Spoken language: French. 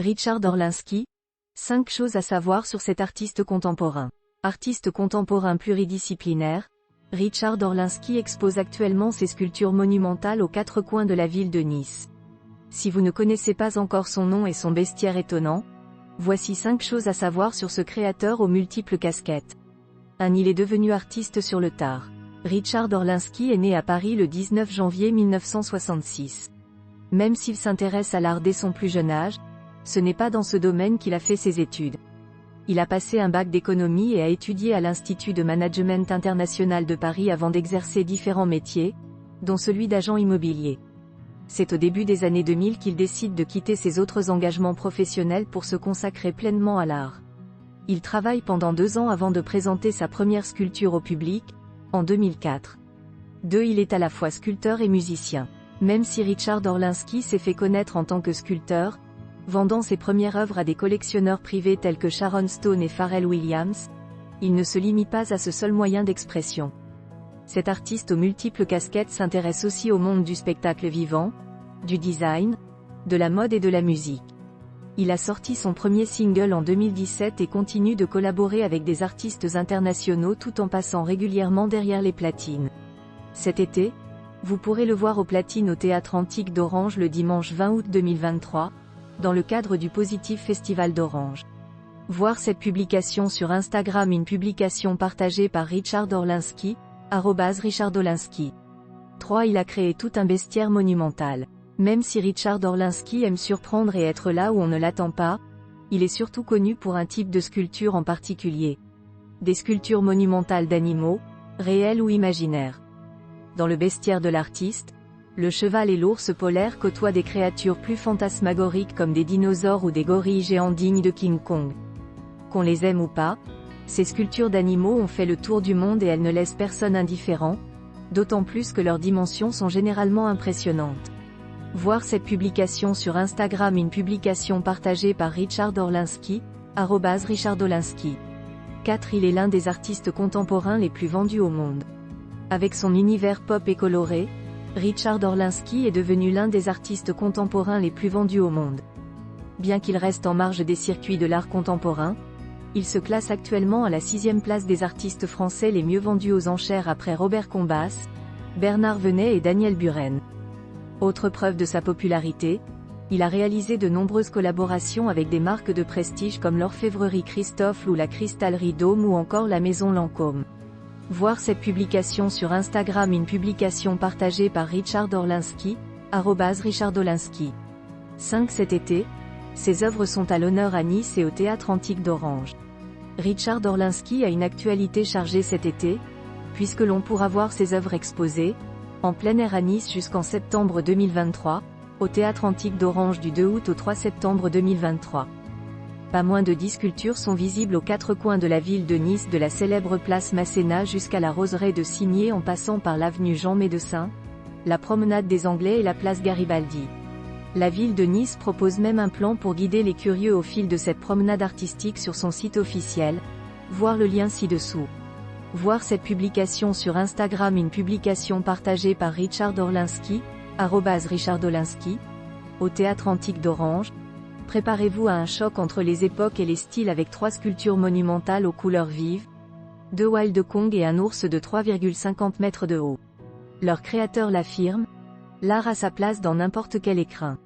Richard Orlinski. 5 choses à savoir sur cet artiste contemporain. Artiste contemporain pluridisciplinaire, Richard Orlinski expose actuellement ses sculptures monumentales aux 4 coins de la ville de Nice. Si vous ne connaissez pas encore son nom et son bestiaire étonnant, voici 5 choses à savoir sur ce créateur aux multiples casquettes. Il est devenu artiste sur le tard. Richard Orlinski est né à Paris le 19 janvier 1966. Même s'il s'intéresse à l'art dès son plus jeune âge, ce n'est pas dans ce domaine qu'il a fait ses études. Il a passé un bac d'économie et a étudié à l'Institut de Management International de Paris avant d'exercer différents métiers, dont celui d'agent immobilier. C'est au début des années 2000 qu'il décide de quitter ses autres engagements professionnels pour se consacrer pleinement à l'art. Il travaille pendant 2 ans avant de présenter sa première sculpture au public, en 2004. Il est à la fois sculpteur et musicien. Même si Richard Orlinski s'est fait connaître en tant que sculpteur, vendant ses premières œuvres à des collectionneurs privés tels que Sharon Stone et Pharrell Williams, il ne se limite pas à ce seul moyen d'expression. Cet artiste aux multiples casquettes s'intéresse aussi au monde du spectacle vivant, du design, de la mode et de la musique. Il a sorti son premier single en 2017 et continue de collaborer avec des artistes internationaux tout en passant régulièrement derrière les platines. Cet été, vous pourrez le voir aux platines au Théâtre Antique d'Orange le dimanche 20 août 2023, dans le cadre du Positif Festival d'Orange. Voir cette publication sur Instagram, une publication partagée par Richard Orlinski, @RichardOrlinski. 3. Il a créé tout un bestiaire monumental. Même si Richard Orlinski aime surprendre et être là où on ne l'attend pas, il est surtout connu pour un type de sculpture en particulier. Des sculptures monumentales d'animaux, réels ou imaginaires. Dans le bestiaire de l'artiste, le cheval et l'ours polaire côtoient des créatures plus fantasmagoriques comme des dinosaures ou des gorilles géants dignes de King Kong. Qu'on les aime ou pas, ces sculptures d'animaux ont fait le tour du monde et elles ne laissent personne indifférent, d'autant plus que leurs dimensions sont généralement impressionnantes. Voir cette publication sur Instagram, une publication partagée par Richard Orlinski, @RichardOrlinski. 4. Il est l'un des artistes contemporains les plus vendus au monde. Avec son univers pop et coloré, Richard Orlinski est devenu l'un des artistes contemporains les plus vendus au monde. Bien qu'il reste en marge des circuits de l'art contemporain, il se classe actuellement à la 6e place des artistes français les mieux vendus aux enchères après Robert Combas, Bernard Venet et Daniel Buren. Autre preuve de sa popularité, il a réalisé de nombreuses collaborations avec des marques de prestige comme l'Orfèvrerie Christophe ou la Cristallerie Dôme ou encore la Maison Lancôme. Voir cette publication sur Instagram, une publication partagée par Richard Orlinski, @RichardOrlinski. 5. Cet été, ses œuvres sont à l'honneur à Nice et au Théâtre Antique d'Orange. Richard Orlinski a une actualité chargée cet été, puisque l'on pourra voir ses œuvres exposées, en plein air à Nice jusqu'en septembre 2023, au Théâtre Antique d'Orange du 2 août au 3 septembre 2023. Pas moins de 10 sculptures sont visibles aux 4 coins de la ville de Nice, de la célèbre place Masséna jusqu'à la roseraie de Cigné en passant par l'avenue Jean Médecin, la promenade des Anglais et la place Garibaldi. La ville de Nice propose même un plan pour guider les curieux au fil de cette promenade artistique sur son site officiel, voir le lien ci-dessous. Voir cette publication sur Instagram, une publication partagée par Richard Orlinski, @RichardOrlinski, au Théâtre Antique d'Orange. Préparez-vous à un choc entre les époques et les styles avec 3 sculptures monumentales aux couleurs vives, 2 Wild Kong et un ours de 3,50 mètres de haut. Leur créateur l'affirme, l'art a sa place dans n'importe quel écrin.